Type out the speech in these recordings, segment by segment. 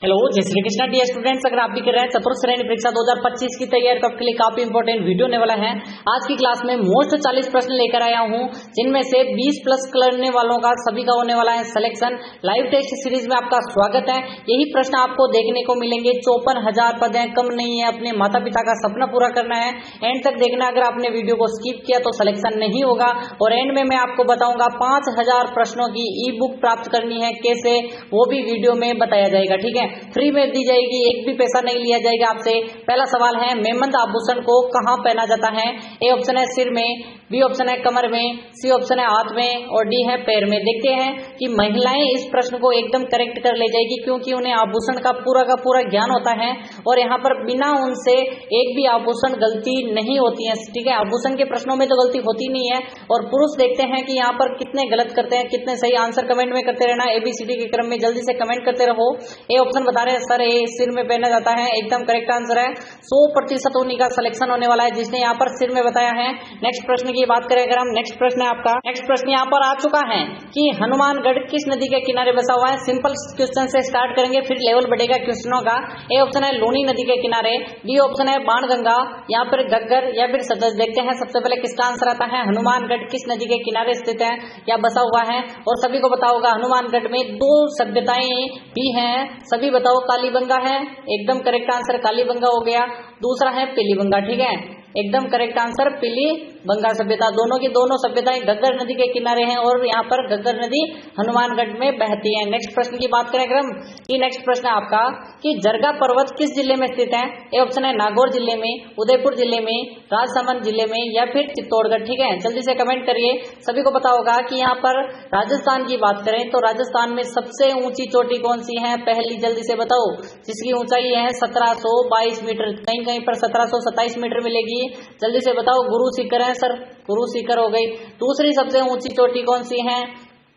Hello, जय Shri Krishna dear students. अगर आप भी कर रहे हैं चतुर्थ श्रेणी परीक्षा 2025 की तैयारी तो आपके लिए काफी इंपॉर्टेंट वीडियो होने वाला है। आज की क्लास में मोस्ट 40 प्रश्न लेकर आया हूं, जिनमें से 20 प्लस करने वालों का सभी का होने वाला है सिलेक्शन। लाइव टेस्ट सीरीज में आपका स्वागत है। यही प्रश्न आपको देखने को मिलेंगे। 54,000 पद है, कम नहीं है। अपने माता पिता का सपना पूरा करना है, एंड तक देखना। अगर आपने वीडियो को स्किप किया तो सिलेक्शन नहीं होगा। और एंड में मैं आपको बताऊंगा 5,000 प्रश्नों की ई बुक प्राप्त करनी है कैसे, वो भी वीडियो में बताया जाएगा। ठीक है, फ्री में दी जाएगी, एक भी पैसा नहीं लिया जाएगा आपसे। पहला सवाल है, मेमंद आभूषण को कहां पहना जाता है? ए ऑप्शन है सिर में, बी ऑप्शन है कमर में, सी ऑप्शन है हाथ में और डी है पैर में। देखते हैं कि महिलाएं इस प्रश्न को एकदम करेक्ट कर ले जाएगी, क्योंकि उन्हें आभूषण का पूरा ज्ञान होता है और यहाँ पर बिना उनसे एक भी आभूषण गलती नहीं होती है। ठीक है, आभूषण के प्रश्नों में तो गलती होती नहीं है। और पुरुष देखते हैं कि यहाँ पर कितने गलत करते हैं, कितने सही। आंसर कमेंट में करते रहना, ABCD के क्रम में जल्दी से कमेंट करते रहो। ए ऑप्शन बता रहे हैं सर, ए सिर में पहना जाता है, एकदम करेक्ट आंसर है। 100% उन्हीं का सिलेक्शन होने वाला है जिसने यहाँ पर सिर में बताया है। नेक्स्ट प्रश्न की बात करें अगर हम, नेक्स्ट प्रश्न है आपका। नेक्स्ट प्रश्न यहाँ पर आ चुका है कि हनुमानगढ़ किस नदी के किनारे बसा हुआ है? सिंपल क्वेश्चन से स्टार्ट करेंगे, फिर लेवल बढ़ेगा क्वेश्चनों का। ए ऑप्शन है लूनी नदी के किनारे, बी ऑप्शन है बाणगंगा, यहाँ पर घग्गर या फिर सतलज। देखते हैं सबसे पहले किसका आंसर आता है। हनुमानगढ़ किस नदी के किनारे स्थित है या बसा हुआ है? और सभी को पता होगा हनुमानगढ़ में 2 सभ्यताएं भी हैं। सभी बताओ, कालीबंगा है, एकदम करेक्ट आंसर कालीबंगा हो गया। दूसरा है पीलीबंगा। ठीक है, एकदम करेक्ट आंसर पीलीबंगा सभ्यता। दोनों की दोनों सभ्यताएं घग्गर नदी के किनारे हैं और यहाँ पर घग्गर नदी हनुमानगढ़ में बहती है। नेक्स्ट प्रश्न की बात करें अगर हम, ये नेक्स्ट प्रश्न है आपका कि जरगा पर्वत किस जिले में स्थित है? ए ऑप्शन है नागौर जिले में, उदयपुर जिले में, राजसमंद जिले में या फिर चित्तौड़गढ़। ठीक है, जल्दी से कमेंट करिए। सभी को पता होगा कि यहाँ पर राजस्थान की बात करें तो राजस्थान में सबसे ऊंची चोटी कौन सी है? पहली जल्दी से बताओ, जिसकी ऊंचाई है 1722 मीटर, कहीं कहीं पर 1727 मीटर मिलेगी। जल्दी से बताओ। गुरु सीकर है सर, गुरु सीकर हो गई। दूसरी सबसे ऊंची चोटी कौन सी है?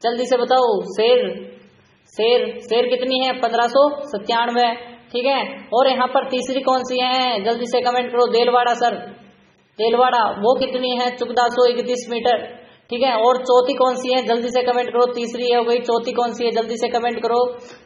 जल्दी से बताओ। शेर कितनी है? 1597। ठीक है, और यहाँ पर तीसरी कौन सी है? जल्दी से कमेंट करो। देलवाड़ा सर, देलवाड़ा, वो कितनी है? 1431 मीटर। ठीक है, और चौथी कौन सी है? जल्दी से कमेंट करो। तीसरी हो गई, चौथी कौन सी है? जल्दी से कमेंट करो,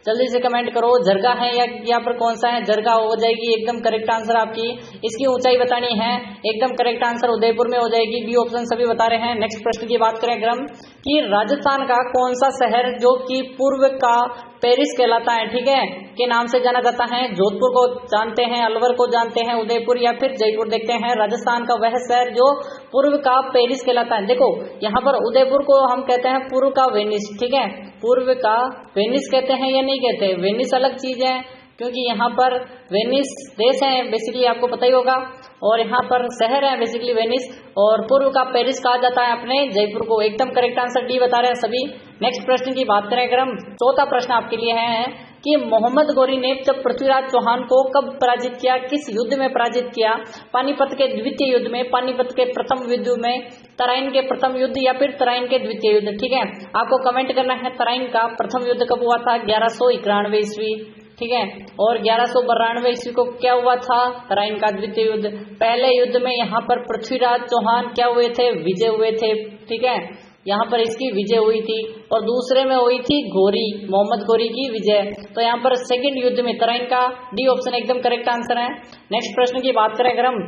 जल्दी से कमेंट करो। जरगा है या यहाँ पर कौन सा है? जरगा हो जाएगी, एकदम करेक्ट आंसर आपकी। इसकी ऊंचाई बतानी है, एकदम करेक्ट आंसर उदयपुर में हो जाएगी। बी ऑप्शन सभी बता रहे हैं। नेक्स्ट प्रश्न की बात करें अगर हम, कि राजस्थान का कौन सा शहर जो कि पूर्व का पेरिस कहलाता है, ठीक है, के नाम से जाना जाता है? जोधपुर को जानते हैं, अलवर को जानते हैं, उदयपुर या फिर जयपुर। देखते हैं राजस्थान का वह शहर जो पूर्व का पेरिस कहलाता है। देखो यहाँ पर उदयपुर को हम कहते हैं पूर्व का वेनिस। ठीक है, पूर्व का वेनिस कहते हैं या नहीं कहते? वेनिस अलग चीज है, क्योंकि यहाँ पर वेनिस देश है बेसिकली, आपको पता ही होगा, और यहाँ पर शहर है बेसिकली वेनिस, और पूर्व का पेरिस कहा जाता है अपने जयपुर को। एकदम करेक्ट आंसर डी बता रहे हैं सभी। नेक्स्ट प्रश्न की बात करें अगर हम, चौथा प्रश्न आपके लिए है कि मोहम्मद गौरी ने जब पृथ्वीराज चौहान को कब पराजित किया, किस युद्ध में पराजित किया? पानीपत के द्वितीय युद्ध में, पानीपत के प्रथम युद्ध में, तराइन के प्रथम युद्ध या फिर तराइन के द्वितीय युद्ध। ठीक है, आपको कमेंट करना है तराइन का प्रथम युद्ध कब हुआ था? 1191 ईस्वी। ठीक है, और 1192 ईस्वी को क्या हुआ था? तराइन का द्वितीय युद्ध। पहले युद्ध में यहाँ पर पृथ्वीराज चौहान क्या हुए थे? विजय हुए थे। ठीक है, यहाँ पर इसकी विजय हुई थी, और दूसरे में हुई थी घोरी, मोहम्मद घोरी की विजय। तो यहाँ पर सेकंड युद्ध में तराइन का डी ऑप्शन एकदम करेक्ट आंसर है। नेक्स्ट प्रश्न की बात करें अगर हम,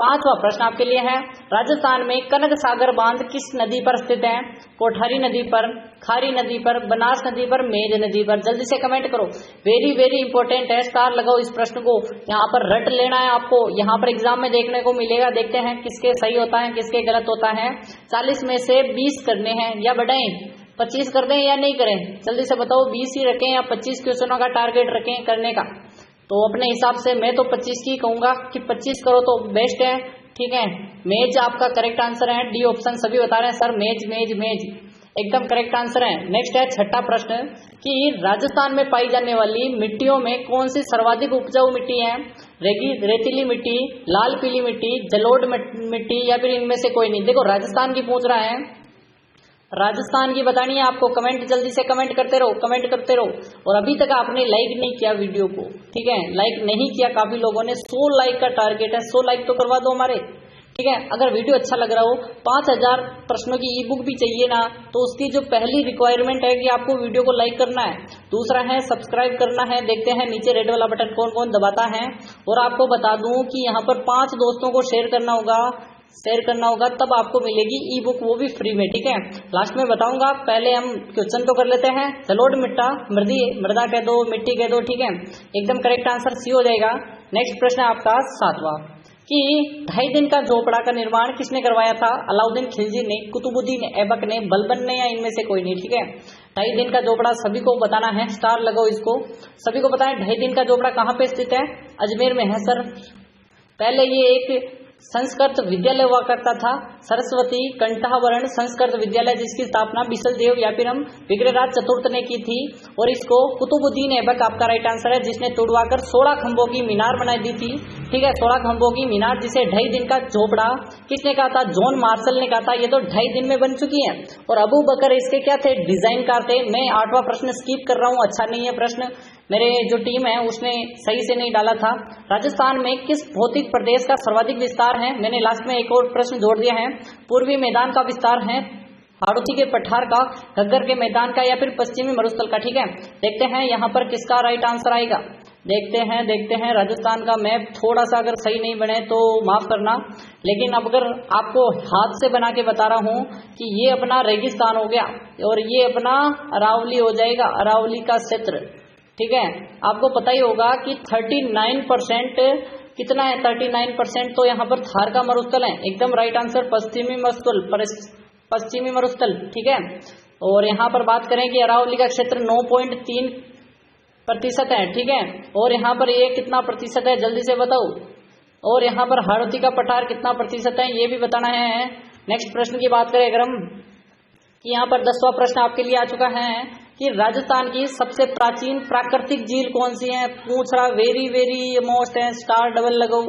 पांचवा प्रश्न आपके लिए है, राजस्थान में कनक सागर बांध किस नदी पर स्थित है? कोठारी नदी पर, खारी नदी पर, बनास नदी पर, मेज नदी पर। जल्दी से कमेंट करो, वेरी इंपॉर्टेंट है। स्टार लगाओ इस प्रश्न को, यहाँ पर रट लेना है आपको। यहाँ पर एग्जाम में देखने को मिलेगा। देखते हैं किसके सही होता है, किसके गलत होता है। 40 में से 20 करने हैं या बढ़ाएं? 25 कर दें या नहीं करें? जल्दी से बताओ, 20 ही रखें या 25 क्वेश्चनों का टारगेट रखें करने का? तो अपने हिसाब से मैं तो 25 की कहूंगा कि 25 करो तो बेस्ट है। ठीक है, मेज आपका करेक्ट आंसर है। डी ऑप्शन सभी बता रहे हैं सर, मेज मेज मेज, एकदम करेक्ट आंसर है। नेक्स्ट है छठा प्रश्न कि राजस्थान में पाई जाने वाली मिट्टियों में कौन सी सर्वाधिक उपजाऊ मिट्टी है? रेतीली मिट्टी, लाल पीली मिट्टी, जलोढ़ मिट्टी या फिर इनमें से कोई नहीं? देखो राजस्थान की पूछ रहा है, राजस्थान की बतानी है आपको। कमेंट जल्दी से कमेंट करते रहो, कमेंट करते रहो। और अभी तक आपने लाइक नहीं किया वीडियो को, ठीक है, लाइक नहीं किया काफी लोगों ने। 100 लाइक का टारगेट है, 100 लाइक तो करवा दो हमारे। ठीक है। अगर वीडियो अच्छा लग रहा हो, 5000 प्रश्नों की ई बुक भी चाहिए ना, तो उसकी जो पहली रिक्वायरमेंट है कि आपको वीडियो को लाइक करना है, दूसरा है सब्सक्राइब करना है। देखते हैं नीचे रेड वाला बटन कौन कौन दबाता है। और आपको बता दूं कि यहाँ पर 5 दोस्तों को शेयर करना होगा, तब आपको मिलेगी ई बुक, वो भी फ्री में। ठीक है, लास्ट में बताऊंगा। पहले हम क्वेश्चन तो कर लेते हैं। जलोढ़ मिट्टा मृदा कह दो, मिट्टी कह दो। ठीक है, एकदम करेक्ट आंसर सी हो जाएगा। नेक्स्ट प्रश्न है आपका 7वां कि 2.5 दिन का झोपड़ा का निर्माण किसने करवाया था? अलाउद्दीन खिलजी ने, कुतुबुद्दीन ऐबक ने, बलबन ने, या इनमें से कोई नहीं। ठीक है, 2.5 दिन का झोपड़ा सभी को बताना है, स्टार लगाओ इसको। सभी को पता है 2.5 दिन का झोपड़ा कहाँ पे स्थित है? अजमेर में है सर। पहले ये एक संस्कृत विद्यालय हुआ करता था, सरस्वती कंठावरण संस्कृत विद्यालय, जिसकी स्थापना बिसलदेव या फिर हम विग्रहराज चतुर्थ ने की थी। और इसको कुतुबुद्दीन ऐबक आपका राइट आंसर है, जिसने तोड़वाकर 16 खंभों की मीनार बनाई दी थी। ठीक है, 16 खंभों की मीनार, जिसे 2.5 दिन का झोपड़ा किसने कहा था? जॉन मार्शल ने कहा था। ये तो 2.5 दिन में बन चुकी है। और अबू बकर इसके क्या थे? डिजाइनकार थे। मैं 8वां प्रश्न स्किप कर रहा हूँ, अच्छा नहीं है प्रश्न, मेरे जो टीम है उसने सही से नहीं डाला था। राजस्थान में किस भौतिक प्रदेश का सर्वाधिक विस्तार है? मैंने लास्ट में एक और प्रश्न जोड़ दिया है। पूर्वी मैदान का विस्तार है, हाड़ौती के पठार का, घग्गर के मैदान का, या फिर पश्चिमी मरुस्थल का। ठीक है, देखते हैं यहाँ पर किसका राइट आंसर आएगा। देखते हैं राजस्थान का मैप थोड़ा सा अगर सही नहीं बने तो माफ करना, लेकिन अब अगर आपको हाथ से बना के बता रहा हूं कि ये अपना रेगिस्तान हो गया और ये अपना अरावली हो जाएगा, अरावली का क्षेत्र। ठीक है, आपको पता ही होगा कि 39% कितना है? 39% तो यहाँ पर थार का मरुस्थल है। एकदम राइट आंसर पश्चिमी मरुस्थल। ठीक है, और यहाँ पर बात करें कि अरावली का क्षेत्र 9.3% है। ठीक है, और यहाँ पर ये कितना प्रतिशत है जल्दी से बताओ। और यहाँ पर हाड़ौती का पठार कितना प्रतिशत है ये भी बताना है। नेक्स्ट प्रश्न की बात करें अगर हम, कि यहाँ पर 10वां प्रश्न आपके लिए आ चुका है कि राजस्थान की सबसे प्राचीन प्राकृतिक झील कौन सी है? पूछ रहा, वेरी मोस्ट है, स्टार डबल लगाओ।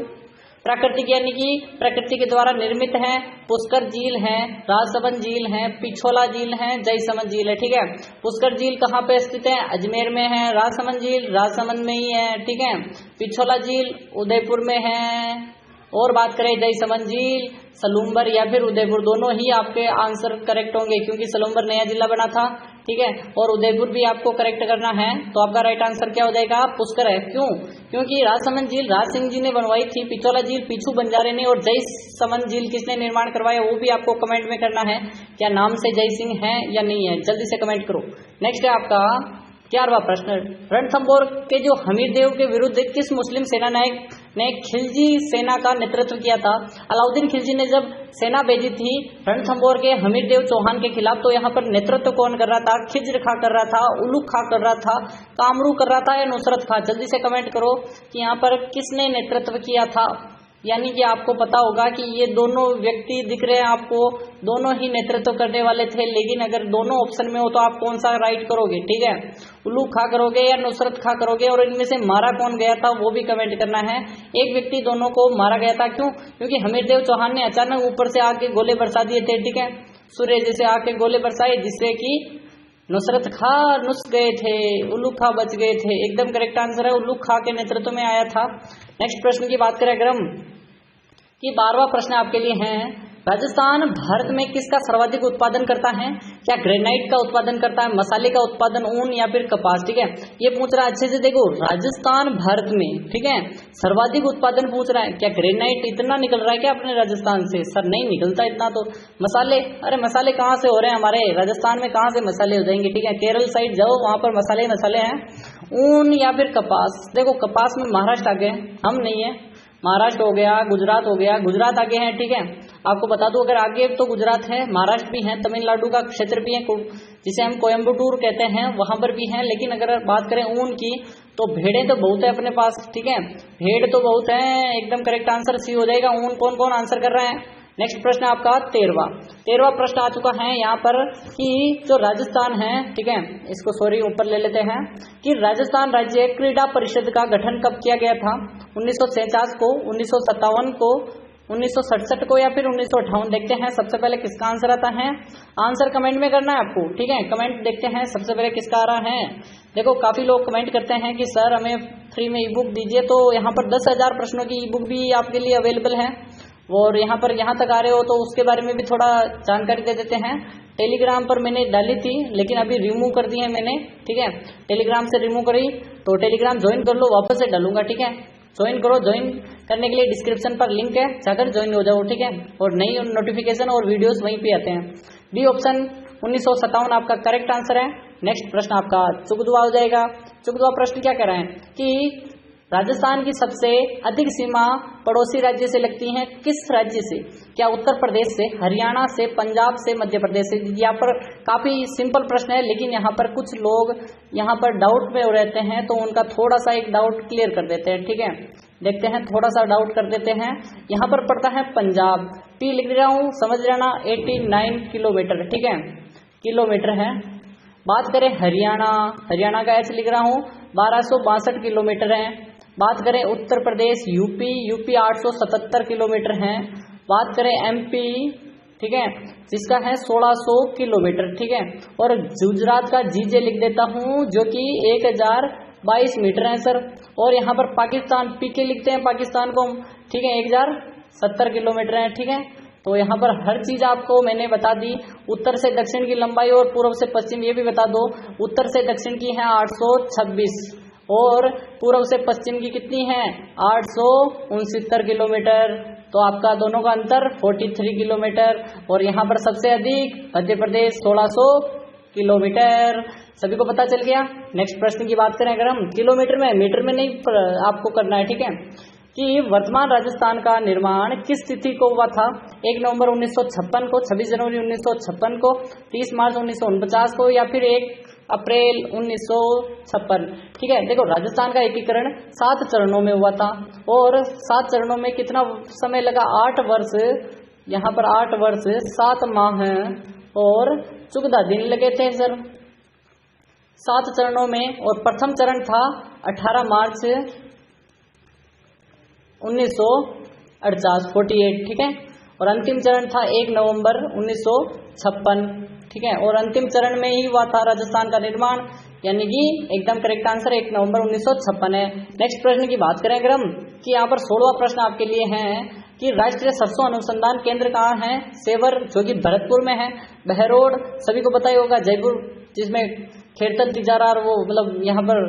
प्राकृतिक यानी कि प्रकृति के द्वारा निर्मित है। पुष्कर झील है, राजसमंद झील है, पिछोला झील है, जयसमंद झील है। ठीक है, पुष्कर झील कहाँ पे स्थित है? अजमेर में है। राजसमंद झील राजसमंद में ही है। ठीक है, पिछोला झील उदयपुर में है। और बात करें जयसमंद झील, सलूम्बर या फिर उदयपुर, दोनों ही आपके आंसर करेक्ट होंगे, क्योंकि सलूम्बर नया जिला बना था। ठीक है, और उदयपुर भी आपको करेक्ट करना है। तो आपका राइट आंसर क्या हो जाएगा? पुष्कर है। क्यों? क्योंकि राजसमंद झील राज सिंह जी ने बनवाई थी, पिछोला झील पीछू बंजारे ने, और जयसमंद झील किसने निर्माण करवाया वो भी आपको कमेंट में करना है। क्या नाम से जय सिंह है या नहीं है, जल्दी से कमेंट करो। नेक्स्ट है आपका 11वां प्रश्न। रणथंभौर के जो हमीरदेव के विरुद्ध किस मुस्लिम सेना नायक ने खिलजी सेना का नेतृत्व किया था? अलाउद्दीन खिलजी ने जब सेना भेजी थी रणथंभौर के हमीरदेव चौहान के खिलाफ, तो यहाँ पर नेतृत्व कौन कर रहा था? खिज्र खां कर रहा था, उलुग खां कर रहा था, कामरू कर रहा था, या नुसरत खां? जल्दी से कमेंट करो कि यहाँ पर किसने नेतृत्व किया था। यानी कि आपको पता होगा कि ये दोनों व्यक्ति दिख रहे हैं आपको, दोनों ही नेतृत्व करने वाले थे, लेकिन अगर दोनों ऑप्शन में हो तो आप कौन सा राइट करोगे? ठीक है, उलुग खां करोगे या नुसरत खां करोगे? और इनमें से मारा कौन गया था वो भी कमेंट करना है। एक व्यक्ति दोनों को मारा गया था, क्यों? क्योंकि हमीरदेव चौहान ने अचानक ऊपर से आके गोले बरसा दिए थे। ठीक है, सूर्य जैसे आके गोले बरसाए, जिससे कि नुसरत खां नुस गए थे, उलुग खां बच गए थे। एकदम करेक्ट आंसर है, उलुग खां के नेतृत्व में आया था। नेक्स्ट प्रश्न की बात करें अगर हम, कि 12वां प्रश्न आपके लिए है, राजस्थान भारत में किसका सर्वाधिक उत्पादन करता है? क्या ग्रेनाइट का उत्पादन करता है, मसाले का उत्पादन, ऊन या फिर कपास? ठीक है, ये पूछ रहा है अच्छे से देखो, राजस्थान भारत में, ठीक है, सर्वाधिक उत्पादन पूछ रहा है। क्या ग्रेनाइट इतना निकल रहा है क्या अपने राजस्थान से? सर नहीं निकलता इतना तो। मसाले, अरे मसाले कहाँ से हो रहे हैं हमारे राजस्थान में, कहाँ से मसाले हो जाएंगे? ठीक है, केरल साइड जाओ, वहां पर मसाले हैं। ऊन या फिर कपास? देखो कपास में महाराष्ट्र आगे है, हम नहीं है। महाराष्ट्र हो गया, गुजरात हो गया, गुजरात आगे है। ठीक है, आपको बता दूं अगर आगे तो गुजरात है, महाराष्ट्र भी है, तमिलनाडु का क्षेत्र भी है, जिसे हम कोयम्बटूर कहते हैं, वहां पर भी है। लेकिन अगर बात करें ऊन की तो भेड़ें तो बहुत है अपने पास। ठीक है, भेड़ तो बहुत है, एकदम करेक्ट आंसर सी हो जाएगा। ऊन कौन कौन आंसर कर रहा है? नेक्स्ट प्रश्न आपका 13वां प्रश्न आ चुका है यहाँ पर, कि जो राजस्थान है, ठीक है, इसको सॉरी ऊपर ले लेते हैं, कि राजस्थान राज्य क्रीड़ा परिषद का गठन कब किया गया था? 1949 को, 1957 को, 1967 को, या फिर 1958? देखते हैं सबसे पहले किसका आंसर आता है। आंसर कमेंट में करना है आपको। ठीक है, कमेंट देखते हैं सबसे पहले किसका आ रहा है। देखो काफी लोग कमेंट करते हैं कि सर हमें फ्री में ई बुक दीजिए, तो यहाँ पर 10,000 प्रश्नों की ई बुक भी आपके लिए अवेलेबल है। और यहाँ पर यहाँ तक आ रहे हो तो उसके बारे में भी थोड़ा जानकारी दे देते हैं। टेलीग्राम पर मैंने डाली थी लेकिन अभी रिमूव कर दी है मैंने, ठीक है, टेलीग्राम से रिमूव करी, तो टेलीग्राम ज्वाइन कर लो, वापस से डालूंगा, ठीक है, ज्वाइन करो। ज्वाइन करने के लिए डिस्क्रिप्शन पर लिंक है, जाकर ज्वाइन हो जाओ, ठीक है, और नई नोटिफिकेशन और वीडियोस वहीं पे आते हैं। बी ऑप्शन 1957 आपका करेक्ट आंसर है। नेक्स्ट प्रश्न आपका चुकदुआ हो जाएगा। चुकदुआ प्रश्न क्या कह रहे हैं कि राजस्थान की सबसे अधिक सीमा पड़ोसी राज्य से लगती है, किस राज्य से? क्या उत्तर प्रदेश से, हरियाणा से, पंजाब से, मध्य प्रदेश से? यहाँ पर काफी सिंपल प्रश्न है लेकिन यहाँ पर कुछ लोग यहाँ पर डाउट में रहते हैं तो उनका थोड़ा सा एक डाउट क्लियर कर देते हैं, ठीक है, देखते हैं, थोड़ा सा डाउट कर देते हैं। यहाँ पर पड़ता है पंजाब, पी लिख रहा हूँ, समझ लेना, 89 किलोमीटर, ठीक है, किलोमीटर है। बात करें हरियाणा, हरियाणा का एच लिख रहा हूँ, 1262 किलोमीटर है। बात करें Uttar Pradesh, UP, UP 877 kilometre है। बात करें एमपी, ठीक है, जिसका है 1600 किलोमीटर, ठीक है, और गुजरात का जीजे लिख देता हूँ जो कि 1022 मीटर है सर। और यहाँ पर पाकिस्तान, पीके लिखते हैं पाकिस्तान को, ठीक है, 1070 किलोमीटर है, ठीक है। तो यहाँ पर हर चीज आपको मैंने बता दी। उत्तर से दक्षिण की लंबाई और पूर्व से पश्चिम ये भी बता दो। उत्तर से दक्षिण की है 826 और पूर्व से पश्चिम की कितनी है 869 किलोमीटर। तो आपका दोनों का अंतर 43 किलोमीटर। और यहाँ पर सबसे अधिक मध्य प्रदेश 1600 किलोमीटर। सभी को पता चल गया। नेक्स्ट प्रश्न की बात करें अगर हम किलोमीटर में, मीटर में नहीं आपको करना है, ठीक है, कि वर्तमान राजस्थान का निर्माण किस तिथि को हुआ था? 1 नवंबर 1956 को, 26 जनवरी 1956 को, 30 मार्च 1949 को, या फिर 1 अप्रैल 1956। ठीक है, देखो राजस्थान का एकीकरण 7 चरणों में हुआ था और 7 चरणों में कितना समय लगा? 8 वर्ष। यहाँ पर 8 वर्ष 7 माह और 14 दिन लगे थे सर 7 चरणों में। और प्रथम चरण था 18 मार्च 1948, 48, ठीक है, और अंतिम चरण था 1 नवंबर 1956, ठीक है, और अंतिम चरण में ही हुआ था राजस्थान का निर्माण, यानी कि एकदम करेक्ट आंसर 1 नवंबर 1956 है। नेक्स्ट प्रश्न की बात करें अगर हम, कि यहाँ पर 16वां प्रश्न आपके लिए है कि राष्ट्रीय सरसों अनुसंधान केंद्र कहाँ है? सेवर, जो कि भरतपुर में है। बहरोड सभी को पता ही होगा, जयपुर, जिसमें खेड़तल, तिजारा और वो मतलब यहाँ पर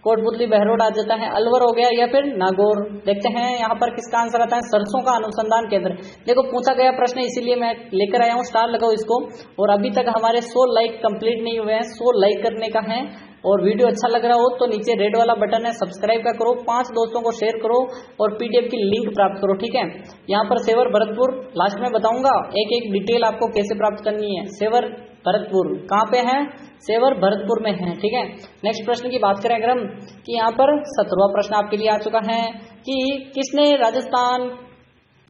कोटपुतली बहरोड आ जाता है। अलवर हो गया या फिर नागौर। देखते हैं यहाँ पर किसका आंसर आता है? सरसों का अनुसंधान केंद्र। देखो पूछा गया प्रश्न इसीलिए मैं लेकर आया हूँ, स्टार लगाओ इसको। और अभी तक हमारे 100 लाइक कंप्लीट नहीं हुए हैं, 100 लाइक करने का है। और वीडियो अच्छा लग रहा हो तो नीचे रेड वाला बटन है, सब्सक्राइब का करो, 5 दोस्तों को शेयर करो और पीडीएफ की लिंक प्राप्त करो, ठीक है। यहाँ पर सेवर भरतपुर लास्ट में बताऊंगा, एक एक डिटेल आपको कैसे प्राप्त करनी है। सेवर भरतपुर कहाँ पे है? सेवर भरतपुर में है, ठीक है। नेक्स्ट प्रश्न की बात करें अगर हम, कि यहाँ पर 17वां प्रश्न आपके लिए आ चुका है कि किसने राजस्थान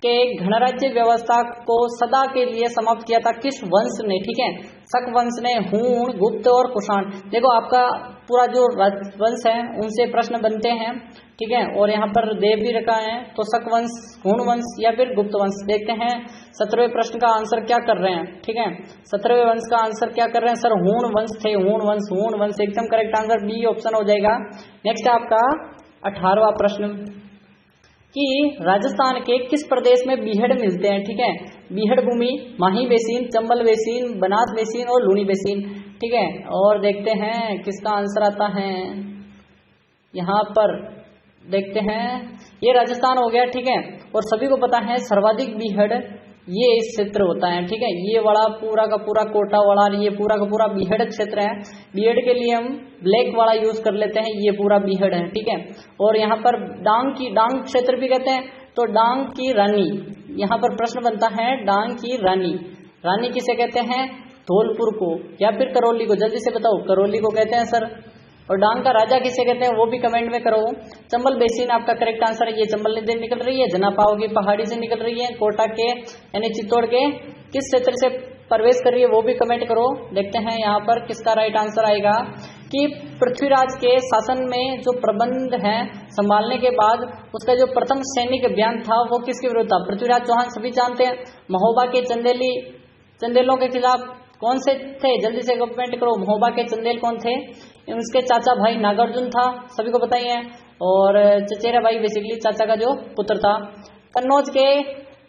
के गणराज्य व्यवस्था को सदा के लिए समाप्त किया था? किस वंश ने? ठीक है, शक वंश ने, हूण, गुप्त और कुषाण। देखो आपका पूरा जो वंश है उनसे प्रश्न बनते हैं, ठीक है, और यहाँ पर देव भी रखा है, तो शक वंश, हूण वंश या फिर गुप्त वंश। देखते हैं 17वें प्रश्न का आंसर क्या कर रहे हैं, ठीक है। 17वें वंश का आंसर क्या कर रहे हैं सर? हूण वंश थे, हूण वंश, हूण वंश एकदम करेक्ट आंसर बी ऑप्शन हो जाएगा। नेक्स्ट आपका 18वां प्रश्न कि राजस्थान के किस प्रदेश में बीहड़ मिलते हैं? ठीक है, बीहड़ भूमि, Mahi basin, Chambal basin, Banas basin और लूनी बेसिन, ठीक है। और देखते हैं किसका आंसर आता है, यहाँ पर देखते हैं, ये राजस्थान हो गया, ठीक है। और सभी को पता है सर्वाधिक बीहड़ ये इस क्षेत्र होता है, ठीक है, ये वाला पूरा का पूरा कोटा वाला, ये पूरा का पूरा बीहड़ क्षेत्र है। बीहड़ के लिए हम ब्लैक वाला यूज कर लेते हैं, ये पूरा बीहड़ है, ठीक है। और यहाँ पर डांग क्षेत्र भी कहते हैं, तो डांग की रानी, यहाँ पर प्रश्न बनता है डांग की रानी, रानी किसे कहते हैं? धौलपुर को या फिर करौली को, जल्दी से बताओ, करौली को कहते हैं सर। और डांग का राजा किसे कहते हैं वो भी कमेंट में करो। चंबल बेसिन आपका करेक्ट आंसर है, ये चंबल नदी निकल रही है, जनापाओ की पहाड़ी से निकल रही है, कोटा के यानी चित्तौड़ के किस क्षेत्र से प्रवेश कर रही है वो भी कमेंट करो। देखते हैं यहाँ पर किसका राइट आंसर आएगा कि पृथ्वीराज के शासन में जो प्रबंध है संभालने के बाद उसका जो प्रथम सैनिक अभियान था वो किसके विरुद्ध था? पृथ्वीराज चौहान सभी जानते हैं। महोबा के चंदेलों के खिलाफ कौन से थे? जल्दी से कमेंट करो, महोबा के चंदेल कौन थे? उसके चाचा भाई नागार्जुन था, सभी को पता ही है। और चचेरा भाई बेसिकली चाचा का जो पुत्र था। कन्नौज के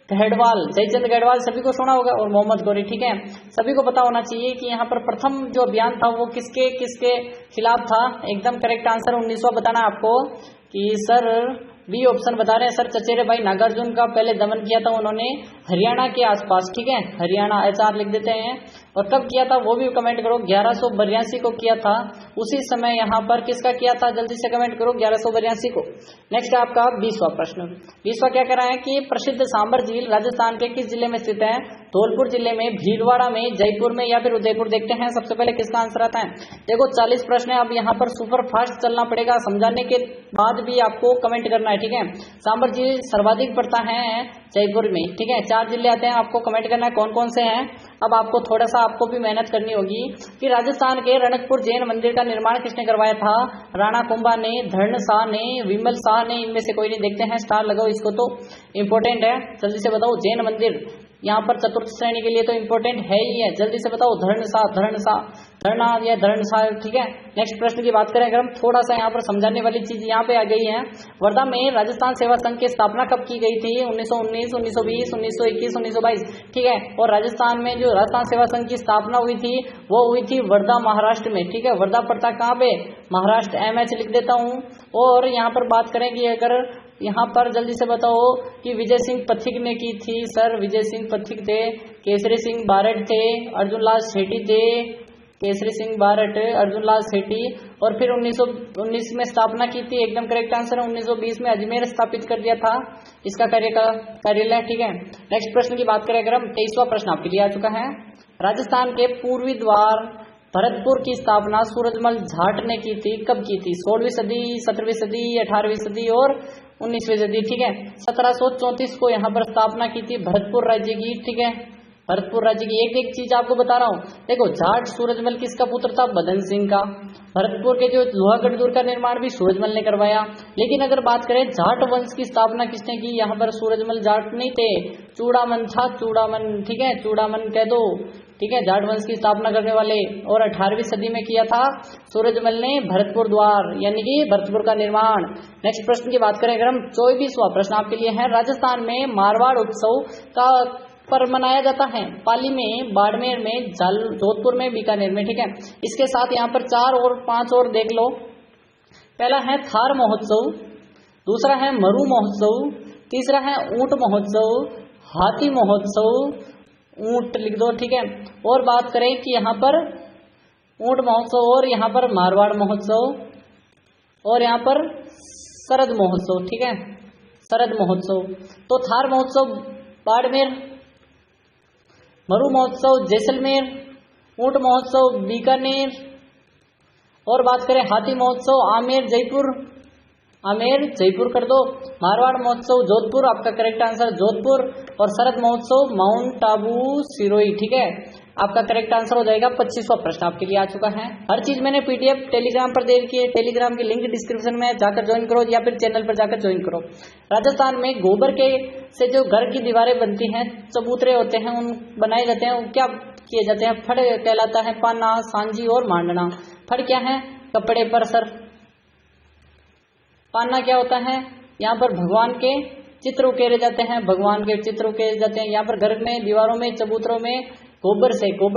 गढ़वाल, जयचंद गढ़वाल सभी को सुना होगा, और मोहम्मद गौरी, ठीक है। सभी को पता होना चाहिए कि यहाँ पर प्रथम जो अभियान था वो किसके किसके खिलाफ था। एकदम करेक्ट आंसर 1900 बताना आपको कि सर बी ऑप्शन बता रहे हैं सर चचेरे भाई नागार्जुन का पहले दमन किया था उन्होंने हरियाणा के आसपास, ठीक है, हरियाणा HR लिख देते हैं। और कब किया था वो भी कमेंट करो, 1182 को किया था, उसी समय यहाँ पर किसका किया था, जल्दी से कमेंट करो, 1182 को। नेक्स्ट है आपका 20वां प्रश्न। 20वां क्या कह रहा है कि प्रसिद्ध सांबर झील राजस्थान के किस जिले में स्थित है? धौलपुर जिले में, भीलवाड़ा में, जयपुर में या फिर उदयपुर। देखते हैं सबसे पहले किसका आंसर आता है। देखो 40 प्रश्न है, अब यहाँ पर सुपर फास्ट चलना पड़ेगा, समझाने के बाद भी आपको कमेंट करना है, ठीक है। सांबर झील सर्वाधिक पड़ता है जयपुर में, ठीक है। 4 जिले आते हैं, आपको कमेंट करना है कौन कौन से हैं। अब आपको थोड़ा सा आपको भी मेहनत करनी होगी कि राजस्थान के रणकपुर जैन मंदिर का निर्माण किसने करवाया था? राणा कुंभा ने, धर्ण शाह ने, विमल शाह ने, इनमें से कोई नहीं। देखते हैं, स्टार लगाओ इसको, तो इंपॉर्टेंट है, जल्दी से बताओ। जैन मंदिर यहाँ पर चतुर्थ श्रेणी के लिए तो इंपॉर्टेंट है ही है, जल्दी से बताओ। धर्ण शाह, ठीक है। नेक्स्ट प्रश्न की बात करें अगर हम, थोड़ा सा यहाँ पर समझाने वाली चीज यहाँ पे आ गई है। वर्धा में राजस्थान सेवा संघ की स्थापना कब की गई थी? 1919, 1920, 1921, 1922, ठीक है। और राजस्थान में जो राजस्थान सेवा संघ की स्थापना हुई थी वो हुई थी वर्धा, महाराष्ट्र में, ठीक है। वर्धा पड़ता कहाँ पे? महाराष्ट्र, MH लिख देता हूँ। और यहाँ पर बात करें कि अगर यहाँ पर जल्दी से बताओ कि विजय सिंह पथिक ने की थी, सर विजय सिंह पथिक थे, केसरी सिंह बारट थे, अर्जुन लाल सेठी थे, केसरी सिंह बारट, अर्जुन लाल सेठी। और फिर 1919 में स्थापना की थी, एकदम करेक्ट आंसर है। 1920 में अजमेर स्थापित कर दिया था इसका कार्यालय, ठीक है। नेक्स्ट प्रश्न की बात करें अगर हम, 23वां प्रश्न आपके लिए आ चुका है। राजस्थान के पूर्वी द्वार भरतपुर की स्थापना सूरजमल जाट ने की थी, कब की थी? 16वीं सदी, 17वीं सदी, 18वीं सदी और 19वीं सदी, ठीक है। 1734 को यहाँ पर स्थापना की थी भरतपुर राज्य की, ठीक है। भरतपुर राज्य की एक एक चीज आपको बता रहा हूँ। देखो जाट सूरजमल किसका पुत्र था? बदन सिंह का। भरतपुर के जो लोहागढ़ दुर्ग का निर्माण भी सूरजमल ने करवाया। लेकिन अगर बात करें जाट वंश की स्थापना किसने की? यहाँ पर सूरजमल जाट नहीं थे, चूड़ामन था, चूड़ामन, ठीक है, चूड़ामन कह दो, ठीक है, जाट वंश की स्थापना करने वाले। और 18वीं सदी में किया था सूरजमल ने भरतपुर द्वार, यानी कि भरतपुर का निर्माण। नेक्स्ट प्रश्न की बात करें अगर हम, 24वां प्रश्न आपके लिए है। राजस्थान में मारवाड़ उत्सव का पर मनाया जाता है पाली में, बाड़मेर में, जोधपुर में, बीकानेर में, ठीक है। इसके साथ यहाँ पर 4 और 5 और देख लो। पहला है थार महोत्सव, दूसरा है मरु महोत्सव, तीसरा है ऊंट महोत्सव, हाथी महोत्सव, ऊंट लिख दो, ठीक है। और बात करें कि यहाँ पर ऊंट महोत्सव और यहाँ पर मारवाड़ महोत्सव और यहाँ पर शरद महोत्सव, ठीक है, शरद महोत्सव। तो थार महोत्सव बाड़मेर, मरु महोत्सव जैसलमेर, ऊंट महोत्सव बीकानेर और बात करें हाथी महोत्सव आमेर जयपुर, आमेर जयपुर कर दो। मारवाड़ महोत्सव जोधपुर, आपका करेक्ट आंसर जोधपुर। और शरद महोत्सव माउंट आबू सिरोही, ठीक है, आपका करेक्ट आंसर हो जाएगा। 25वां प्रश्न आपके लिए आ चुका है। हर चीज मैंने PDF टेलीग्राम पर दे रखी है, टेलीग्राम की लिंक डिस्क्रिप्शन में जाकर ज्वाइन करो या फिर चैनल पर जाकर ज्वाइन करो। राजस्थान में गोबर के से जो घर की दीवारें बनती हैं, चबूतरे होते हैं, उन बनाए जाते हैं, क्या किए जाते हैं? फड़ कहलाता है, पाना, सांझी और मांडना। फड़ क्या है? कपड़े पर सर। पाना क्या होता है? यहाँ पर भगवान के चित्र उकेरे जाते हैं, भगवान के चित्र उकेरे जाते हैं। यहाँ पर घर में, दीवारों में, चबूतरों में गोबर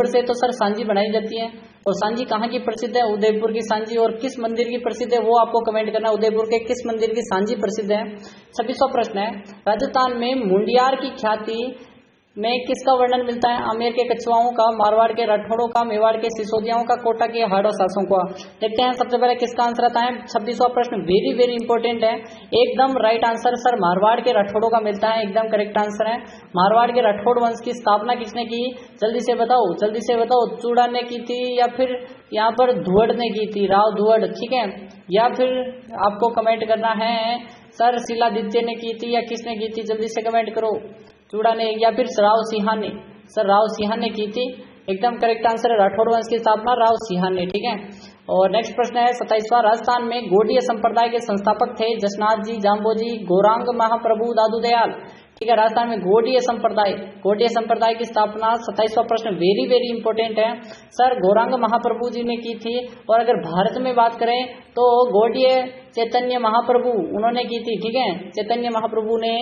से तो सर सांझी बनाई जाती है। और सांझी कहाँ की प्रसिद्ध है? उदयपुर की सांझी। और किस मंदिर की प्रसिद्ध है वो आपको कमेंट करना है, उदयपुर के किस मंदिर की सांझी प्रसिद्ध है। 26वां प्रश्न है। राजस्थान में मुंडियार की ख्याति में किसका वर्णन मिलता है? आमेर के कछुआओं का, मारवाड़ के राठौड़ों का, मेवाड़ के सिसोदियाओं का, कोटा के हाड़ो सासों का। देखते हैं सबसे पहले किसका आंसर आता है। 26वां प्रश्न वेरी वेरी इंपॉर्टेंट है, एकदम राइट आंसर सर मारवाड़ के राठौड़ों का मिलता है, एकदम करेक्ट आंसर है। मारवाड़ के राठौड़ वंश की स्थापना किसने की? जल्दी से बताओ, जल्दी से बताओ। चूड़ा ने की थी या फिर यहाँ पर धुवड़ ने की थी? राव धुवड़, ठीक है। या फिर आपको कमेंट करना है सर शिलादित्य ने की थी या किसने की थी? जल्दी से कमेंट करो। चूड़ा ने या फिर राव सिंहा ने? सर राव सिंहा ने की थी, एकदम करेक्ट आंसर है। राठौड़ वंश की स्थापना राव सिंहा ने, ठीक है। और नेक्स्ट प्रश्न है 27वां। राजस्थान में गौड़ीय संप्रदाय के संस्थापक थे जसनाथ जी, जाम्बोजी, गौरांग महाप्रभु, दादू दयाल, ठीक है। राजस्थान में गौड़ीय संप्रदाय की स्थापना, 27वां प्रश्न वेरी वेरी इंपॉर्टेंट है सर, गौरांग महाप्रभु जी ने की थी। और अगर भारत में बात करें तो गौड़ीय चैतन्य महाप्रभु, उन्होंने की थी, ठीक है, चैतन्य महाप्रभु ने।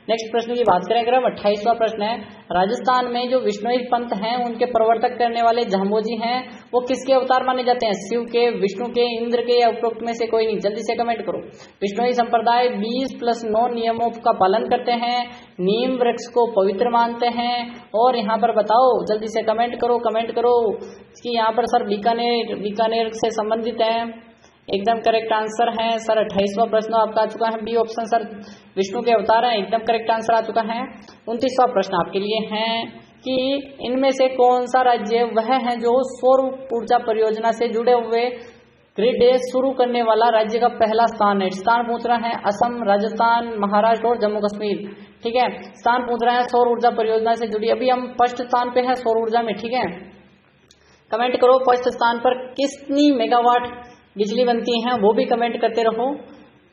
नेक्स्ट प्रश्न की बात करें अगर हम 28वां प्रश्न है, राजस्थान में जो विष्णोई पंथ हैं उनके प्रवर्तक करने वाले झामोजी हैं वो किसके अवतार माने जाते हैं? शिव के, विष्णु के, इंद्र के या उपरोक्त में से कोई नहीं? जल्दी से कमेंट करो। विष्णोई संप्रदाय 20+9 नियमों का पालन करते हैं, नीम वृक्ष को पवित्र मानते हैं, और यहाँ पर बताओ, जल्दी से कमेंट करो कि यहाँ पर सर बीकानेर से संबंधित है। एकदम करेक्ट आंसर है सर। 28वां प्रश्न आपका आ चुका है, बी ऑप्शन सर, विष्णु के अवतार है, एकदम करेक्ट आंसर आ चुका है। 29वां प्रश्न आपके लिए है कि इनमें से कौन सा राज्य वह है जो सौर ऊर्जा परियोजना से जुड़े हुए ग्रिड शुरू करने वाला राज्य का पहला स्थान है? स्थान पूछ रहा है असम, राजस्थान, महाराष्ट्र और जम्मू कश्मीर, ठीक है। स्थान पूछ रहा है सौर ऊर्जा परियोजना से जुड़ी, अभी हम फर्स्ट स्थान पे हैं सौर ऊर्जा में, ठीक है। कमेंट करो फर्स्ट स्थान पर कितनी मेगावाट बिजली बनती है, वो भी कमेंट करते रहो।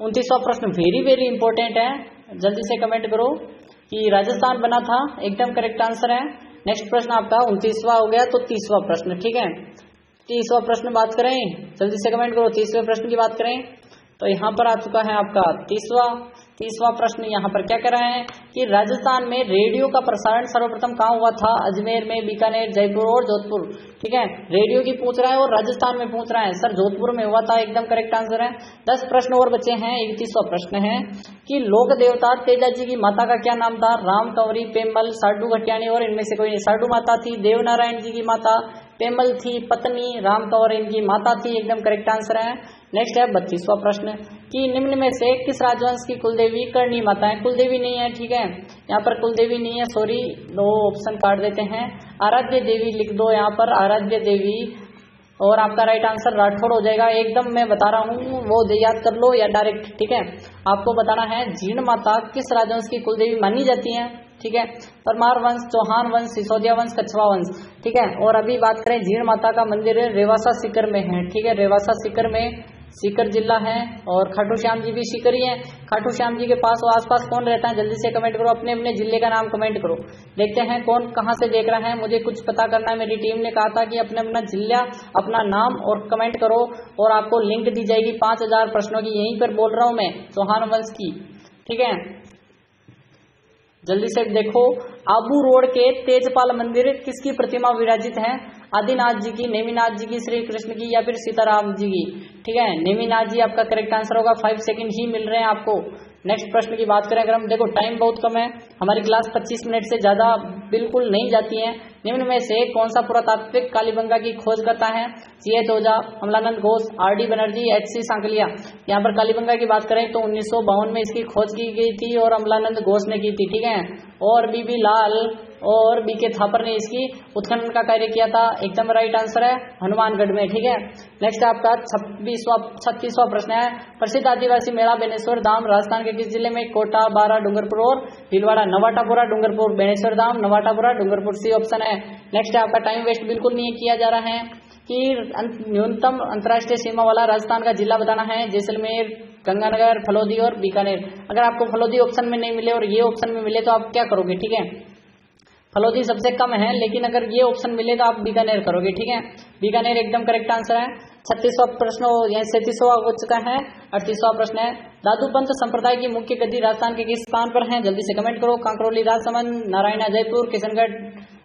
29वां प्रश्न वेरी इंपॉर्टेंट है, जल्दी से कमेंट करो कि राजस्थान बना था, एकदम करेक्ट आंसर है। नेक्स्ट प्रश्न आपका 29वां हो गया, तो 30वां प्रश्न, ठीक है। 30वां प्रश्न बात करें, जल्दी से कमेंट करो। 30वें प्रश्न की बात करें तो यहाँ पर आ चुका है आपका 30वां प्रश्न। यहाँ पर क्या कह रहा है कि राजस्थान में रेडियो का प्रसारण सर्वप्रथम कहाँ हुआ था? अजमेर में, बीकानेर, जयपुर और जोधपुर, ठीक है। रेडियो की पूछ रहा है और राजस्थान में पूछ रहा है, सर जोधपुर में हुआ था, एकदम करेक्ट आंसर है। 10 प्रश्न और बचे हैं। 31वां प्रश्न है कि लोक देवता तेजा जी की माता का क्या नाम था? राम कंवरी, पेमल, साडू घटियानी और इनमें से कोई नहीं? साडू माता थी, देवनारायण जी की माता पेमल थी पत्नी, राम कंवर इनकी माता थी, एकदम करेक्ट आंसर है। नेक्स्ट है 32वां प्रश्न कि निम्न में से किस राजवंश की कुलदेवी करणी माता है? कुलदेवी नहीं है, ठीक है, यहाँ पर कुलदेवी नहीं है, सॉरी, 2 ऑप्शन काट देते हैं। आराध्य देवी लिख दो यहाँ पर, आराध्य देवी, और आपका राइट आंसर राठौड़ हो जाएगा। एकदम मैं बता रहा हूँ, वो याद कर लो या डायरेक्ट, ठीक है। आपको बताना है जीर्ण माता किस राजवंश की कुलदेवी मानी जाती है, ठीक है। परमार वंश, चौहान वंश, सिसोदिया वंश, कछवा वंश, ठीक है। और अभी बात करें जीर्ण माता का मंदिर रेवासा सीकर में है, ठीक है, रेवासा सीकर में, सीकर जिला है, और खाटू श्याम जी भी सीकर ही है। खाटू श्याम जी के पास और आसपास कौन रहता है? जल्दी से कमेंट करो, अपने अपने जिले का नाम कमेंट करो। देखते हैं कौन कहां से देख रहा है, मुझे कुछ पता करना है। मेरी टीम ने कहा था कि अपने अपना जिला, अपना नाम और कमेंट करो, और आपको लिंक दी जाएगी 5000 प्रश्नों की, यहीं पर बोल रहा हूं मैं, चौहान वंश की, ठीक है। जल्दी से देखो, आबू रोड के तेजपाल मंदिर किसकी प्रतिमा विराजित है? आदिनाथ जी की, नेमिनाथ जी की, श्री कृष्ण की, या फिर सीताराम जी की, ठीक है। नेमिनाथ जी आपका करेक्ट आंसर होगा। 5 सेकंड ही मिल रहे हैं आपको। नेक्स्ट प्रश्न की बात करें अगर हम, देखो टाइम बहुत कम है, हमारी क्लास 25 मिनट से ज्यादा बिल्कुल नहीं जाती है। निम्न में से कौन सा पुरातात्विक कालीबंगा की खोज करता है? C.H. ओझा, अमलानंद घोष, R.D. बनर्जी, H.C. सांकलिया। यहाँ पर कालीबंगा की बात करें तो 1952 में इसकी खोज की गई थी और अमलानंद घोष ने की थी, ठीक है। और B.B. लाल और B.K. थापर ने इसकी उत्खनन का कार्य किया था, एकदम राइट आंसर है, हनुमानगढ़ में, ठीक है। नेक्स्ट आपका 36वां प्रश्न है, प्रसिद्ध आदिवासी मेला बेनेश्वर धाम राजस्थान के किस जिले में? कोटा, बारा, डूंगरपुर और भीलवाड़ा। नवाटापुरा, डूंगरपुर, बेनेश्वर धाम, नवाटापुरा, डूंगरपुर, सी ऑप्शन है। नेक्स्ट है आपका, टाइम वेस्ट बिल्कुल नहीं किया जा रहा है, कि न्यूनतम अंतर्राष्ट्रीय सीमा वाला राजस्थान का जिला बताना है। जैसलमेर, गंगानगर, फलोदी और बीकानेर। अगर आपको फलोदी ऑप्शन में नहीं मिले और ये ऑप्शन में मिले तो आप क्या करोगे, ठीक है। फलोदी सबसे कम है, लेकिन अगर ये ऑप्शन मिले तो आप बीकानेर करोगे, ठीक है। बीकानेर एकदम करेक्ट आंसर है। 36वां प्रश्न, यहाँ 37वां हो चुका है। 38वां प्रश्न है, दादूपंत संप्रदाय की मुख्य गद्दी राजस्थान के किस स्थान पर है? जल्दी से कमेंट करो। कांकरोली, राजसमंद, नारायणा, जयपुर, किशनगढ़,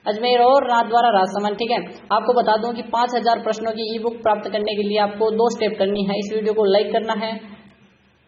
अजमेर और नाथद्वारा, राजसमंद, ठीक है। आपको बता दूं कि 5000 प्रश्नों की ई बुक प्राप्त करने के लिए आपको 2 स्टेप करनी है। इस वीडियो को लाइक करना है,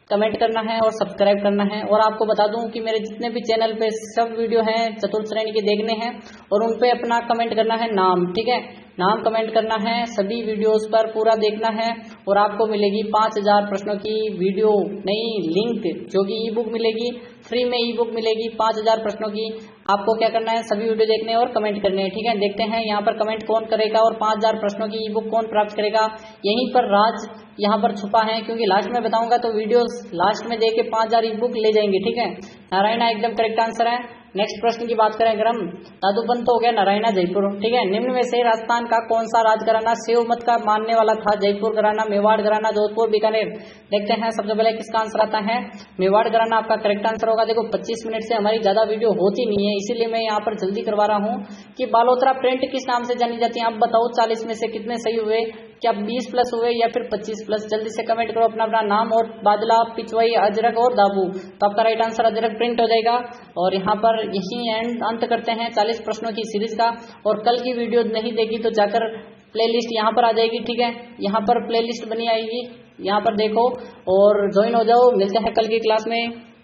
कमेंट करना है और सब्सक्राइब करना है। और आपको बता दूं कि मेरे जितने भी चैनल पे सब वीडियो हैं चतुर्थ श्रेणी के देखने हैं, और उन पे अपना कमेंट करना है नाम, ठीक है, नाम कमेंट करना है, सभी वीडियोस पर पूरा देखना है, और आपको मिलेगी 5000 प्रश्नों की वीडियो नहीं लिंक, जो कि ई बुक मिलेगी, फ्री में ई बुक मिलेगी 5000 प्रश्नों की। आपको क्या करना है, सभी वीडियो देखने और कमेंट करने हैं, ठीक है। देखते हैं यहाँ पर कमेंट कौन करेगा और 5000 प्रश्नों की ई बुक कौन प्राप्त करेगा। यहीं पर राज यहाँ पर छुपा है, क्योंकि लास्ट में बताऊंगा तो वीडियोस लास्ट में देके 5000 ई बुक ले जाएंगे, ठीक है। नारायणा एकदम करेक्ट आंसर है। नेक्स्ट प्रश्न की बात करें अगर हम, दादूपंत तो हो गया, नारायणा, जयपुर, ठीक है। निम्न में से राजस्थान का कौन सा राजघराना शिव मत का मानने वाला था? जयपुर घराना, मेवाड़ घराना, जोधपुर, बीकानेर। देखते हैं सबसे पहले किसका आंसर आता है। मेवाड़ घराना आपका करेक्ट आंसर होगा। देखो 25 मिनट से हमारी ज्यादा वीडियो होती नहीं है, इसीलिए मैं यहाँ पर जल्दी करवा रहा हूँ कि बालोतरा प्रिंट किस नाम से जानी जाती है? आप बताओ 40 में से कितने सही हुए? क्या 20 प्लस हुए या फिर 25 प्लस? जल्दी से कमेंट करो अपना अपना नाम और बादला, पिचवई, अजरक और दाबू। तो आपका राइट आंसर अजरक प्रिंट हो जाएगा। और यहाँ पर यही अंत करते हैं 40 प्रश्नों की सीरीज का। और कल की वीडियो नहीं देखी तो जाकर प्लेलिस्ट यहाँ पर आ जाएगी, ठीक है, यहाँ पर प्लेलिस्ट बनी आएगी, यहाँ पर देखो और ज्वाइन हो जाओ। मिलते हैं कल की क्लास में।